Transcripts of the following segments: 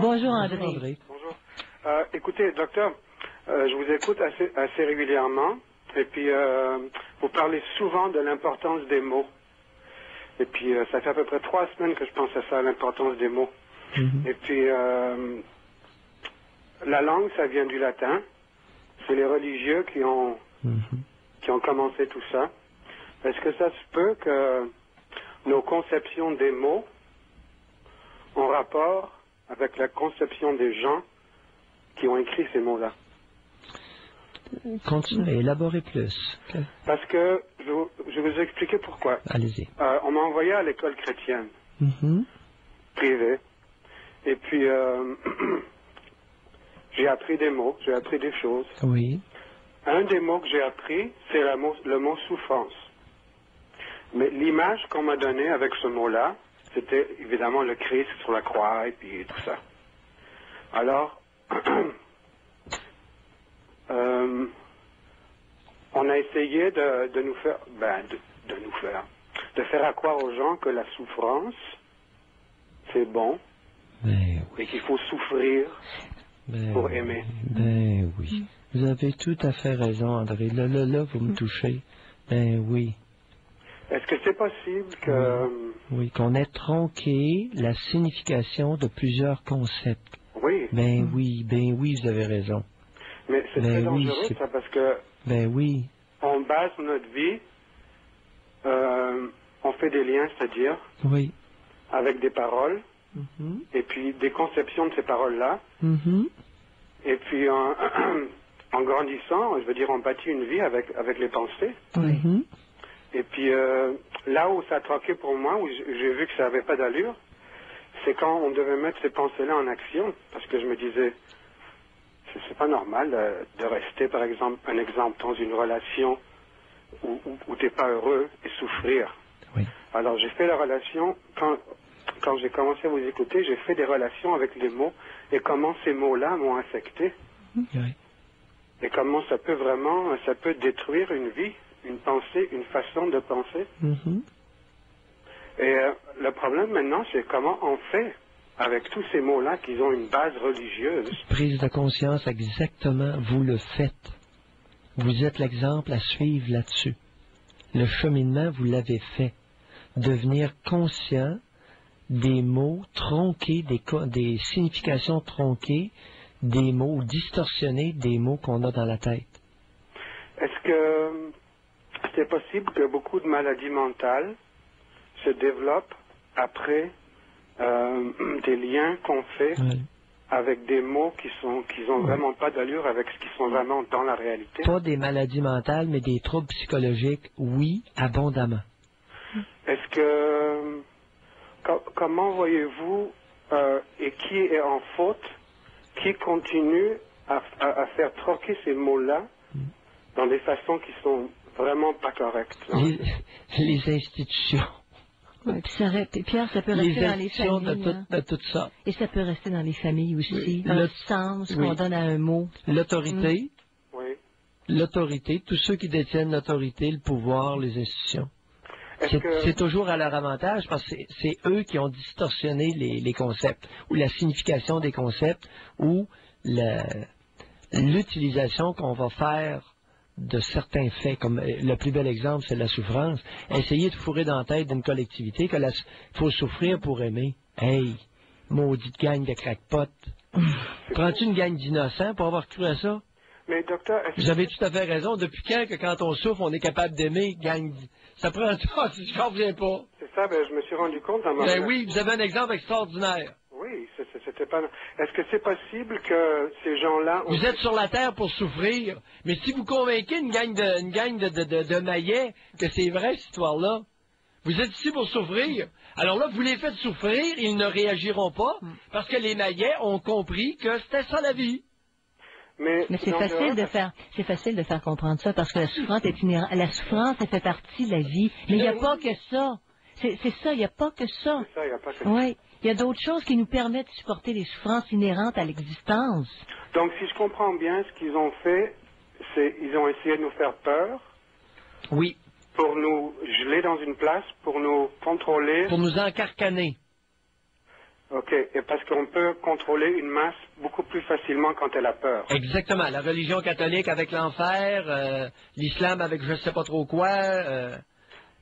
bonjour. Bonjour André. Bonjour, André. Bonjour. Écoutez, docteur, je vous écoute assez régulièrement. Et puis, vous parlez souvent de l'importance des mots. Et puis, ça fait à peu près 3 semaines que je pense à ça, l'importance des mots. Et puis, la langue, ça vient du latin. C'est les religieux qui ont commencé tout ça. Est-ce que ça se peut que nos conceptions des mots ont rapport avec la conception des gens qui ont écrit ces mots-là? Continuez, élaborez plus. Okay. Parce que je vais vous expliquer pourquoi. Allez-y. On m'a envoyé à l'école chrétienne, privée, et puis j'ai appris des mots, j'ai appris des choses. Oui. Un des mots que j'ai appris, c'est le mot souffrance. Mais l'image qu'on m'a donnée avec ce mot-là, c'était évidemment le Christ sur la croix et puis tout ça. Alors, on a essayé de nous faire, de faire à croire aux gens que la souffrance, c'est bon, et qu'il faut souffrir pour aimer. Ben oui. Vous avez tout à fait raison, André. Là, vous me touchez. Ben oui. Est-ce que c'est possible que... Oui, qu'on ait tronqué la signification de plusieurs concepts. Oui. Ben oui, vous avez raison. Mais c'est très dangereux, ça, parce que... Ben oui. On base notre vie, on fait des liens, c'est-à-dire... Oui. Avec des paroles, et puis des conceptions de ces paroles-là. Et puis, en grandissant, je veux dire, on bâtit une vie avec les pensées. Et puis, là où ça a troqué pour moi, où j'ai vu que ça n'avait pas d'allure, c'est quand on devait mettre ces pensées-là en action. Parce que je me disais, c'est pas normal de rester, par exemple, dans une relation où tu n'es pas heureux et souffrir. Oui. Alors, j'ai fait la relation, quand j'ai commencé à vous écouter, j'ai fait des relations avec les mots et comment ces mots-là m'ont affecté. Oui. Et comment ça peut détruire une vie, une pensée, une façon de penser. Et le problème maintenant, c'est comment on fait avec tous ces mots-là qui ont une base religieuse. Prise de conscience, exactement, vous le faites. Vous êtes l'exemple à suivre là-dessus. Le cheminement, vous l'avez fait. Devenir conscient des mots tronqués, des significations tronquées, des mots distorsionnés, des mots qu'on a dans la tête. Est-ce que c'est possible que beaucoup de maladies mentales se développent après des liens qu'on fait avec des mots qui ont vraiment pas d'allure avec ce qui sont vraiment dans la réalité? Pas des maladies mentales, mais des troubles psychologiques, oui, abondamment. Est-ce que... Comment voyez-vous, et qui est en faute, qui continue à faire troquer ces mots-là dans des façons qui sont vraiment pas correctes? Les institutions. Oui, puis Pierre, ça peut rester dans les familles. De tout ça. Et ça peut rester dans les familles aussi, dans le sens qu'on donne à un mot. L'autorité. L'autorité, tous ceux qui détiennent l'autorité, le pouvoir, les institutions. C'est toujours à leur avantage parce que c'est eux qui ont distorsionné les concepts, ou la signification des concepts, ou l'utilisation qu'on va faire de certains faits, comme le plus bel exemple, c'est la souffrance. Essayer de fourrer dans la tête d'une collectivité qu'il faut souffrir pour aimer. Hey, maudite gang de crackpots. Prends-tu une gang d'innocents pour avoir cru à ça? Mais docteur, vous avez tout à fait raison. Depuis quand on souffre, on est capable d'aimer, gang... Ça prend un temps, si je ne reviens pas. C'est ça, je me suis rendu compte dans ma... Ben oui, vous avez un exemple extraordinaire. Oui, c'était pas... Est-ce que c'est possible que ces gens-là... Vous êtes sur la terre pour souffrir, mais si vous convainquez une gang de maillets que c'est vrai, cette histoire-là, vous êtes ici pour souffrir. Alors là, vous les faites souffrir, ils ne réagiront pas, parce que les maillets ont compris que c'était ça la vie. Mais c'est facile de faire comprendre ça, parce que la souffrance est inhérente. La souffrance, elle fait partie de la vie. Mais il n'y a pas que ça. C'est ça, il n'y a pas que ça. C'est ça, il n'y a pas que ça. Oui. Il y a d'autres choses qui nous permettent de supporter les souffrances inhérentes à l'existence. Donc, si je comprends bien, ce qu'ils ont fait, c'est ils ont essayé de nous faire peur. Oui. Pour nous geler dans une place, pour nous contrôler. Pour nous encarcaner. OK. Et parce qu'on peut contrôler une masse beaucoup plus facilement quand elle a peur. Exactement. La religion catholique avec l'enfer, l'islam avec je ne sais pas trop quoi,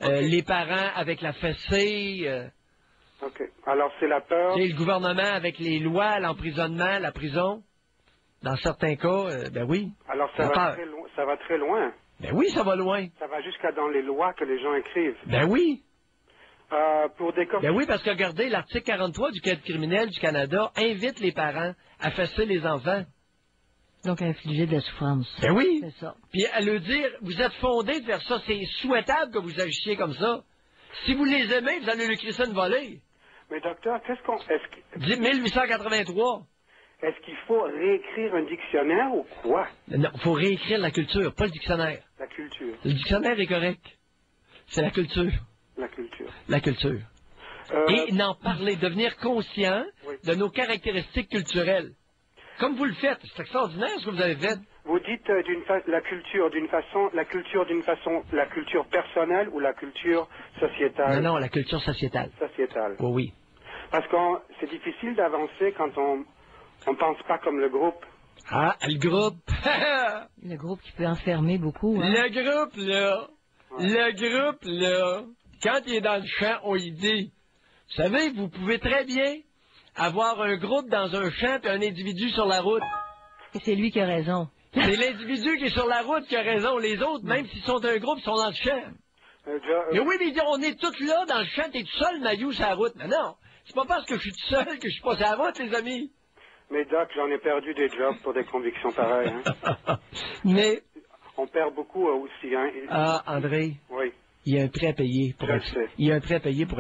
les parents avec la fessée. OK. Alors, c'est la peur. Le gouvernement avec les lois, l'emprisonnement, la prison. Dans certains cas, ben oui. Alors, ça va très loin. Ben oui, ça va loin. Ça va jusqu'à dans les lois que les gens écrivent. Ben oui. Ben oui, parce que regardez, l'article 43 du Code criminel du Canada invite les parents à fesser les enfants. Donc, à infliger de la souffrance. Ben oui. C'est ça. Puis à leur dire, vous êtes fondés de faire ça, c'est souhaitable que vous agissiez comme ça. Si vous les aimez, vous allez leur créer ça une volée. Mais docteur, qu'est-ce qu'on... 1883. Est-ce qu'il faut réécrire un dictionnaire ou quoi? Non, il faut réécrire la culture, pas le dictionnaire. La culture. Le dictionnaire est correct. C'est la culture. La culture. La culture. Et n'en parler, devenir conscient de nos caractéristiques culturelles. Comme vous le faites. C'est extraordinaire ce que vous avez fait. Vous dites la culture d'une façon, la culture personnelle ou la culture sociétale? Non, la culture sociétale. Sociétale. Oh, oui. Parce que c'est difficile d'avancer quand on pense pas comme le groupe. Ah, le groupe. Le groupe qui peut enfermer beaucoup. Hein? Le groupe, là, quand il est dans le champ, on y dit, vous savez, vous pouvez très bien avoir un groupe dans un champ et un individu sur la route. Et c'est lui qui a raison. C'est l'individu qui est sur la route qui a raison. Les autres, même s'ils sont un groupe, sont dans le champ. Mais oui, mais on est tous là dans le champ, t'es tout seul, Mayou, sur la route. Mais non, c'est pas parce que je suis tout seul que je suis pas sur la route, les amis. Mais Doc, j'en ai perdu des jobs pour des convictions pareilles. Hein. Mais... On perd beaucoup aussi. Hein. Ah, André. Oui. Il y a un prix à payer pour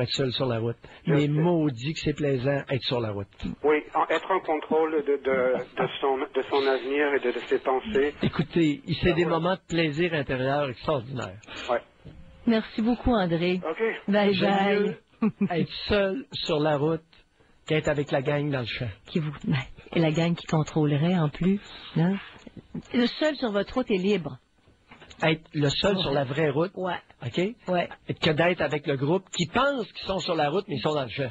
être seul sur la route. Mais maudit que c'est plaisant être sur la route. Oui, être en contrôle de son avenir et de ses pensées. Écoutez, c'est des moments de plaisir intérieur extraordinaires. Ouais. Merci beaucoup, André. OK. Bye bye. Être seul sur la route qu'être avec la gang dans le champ. Et la gang qui contrôlerait en plus. Non? Le seul sur votre route est libre. Être le seul sur la vraie route. Ouais. OK? Ouais. Que d'être avec le groupe qui pense qu'ils sont sur la route, mais ils sont dans le champ.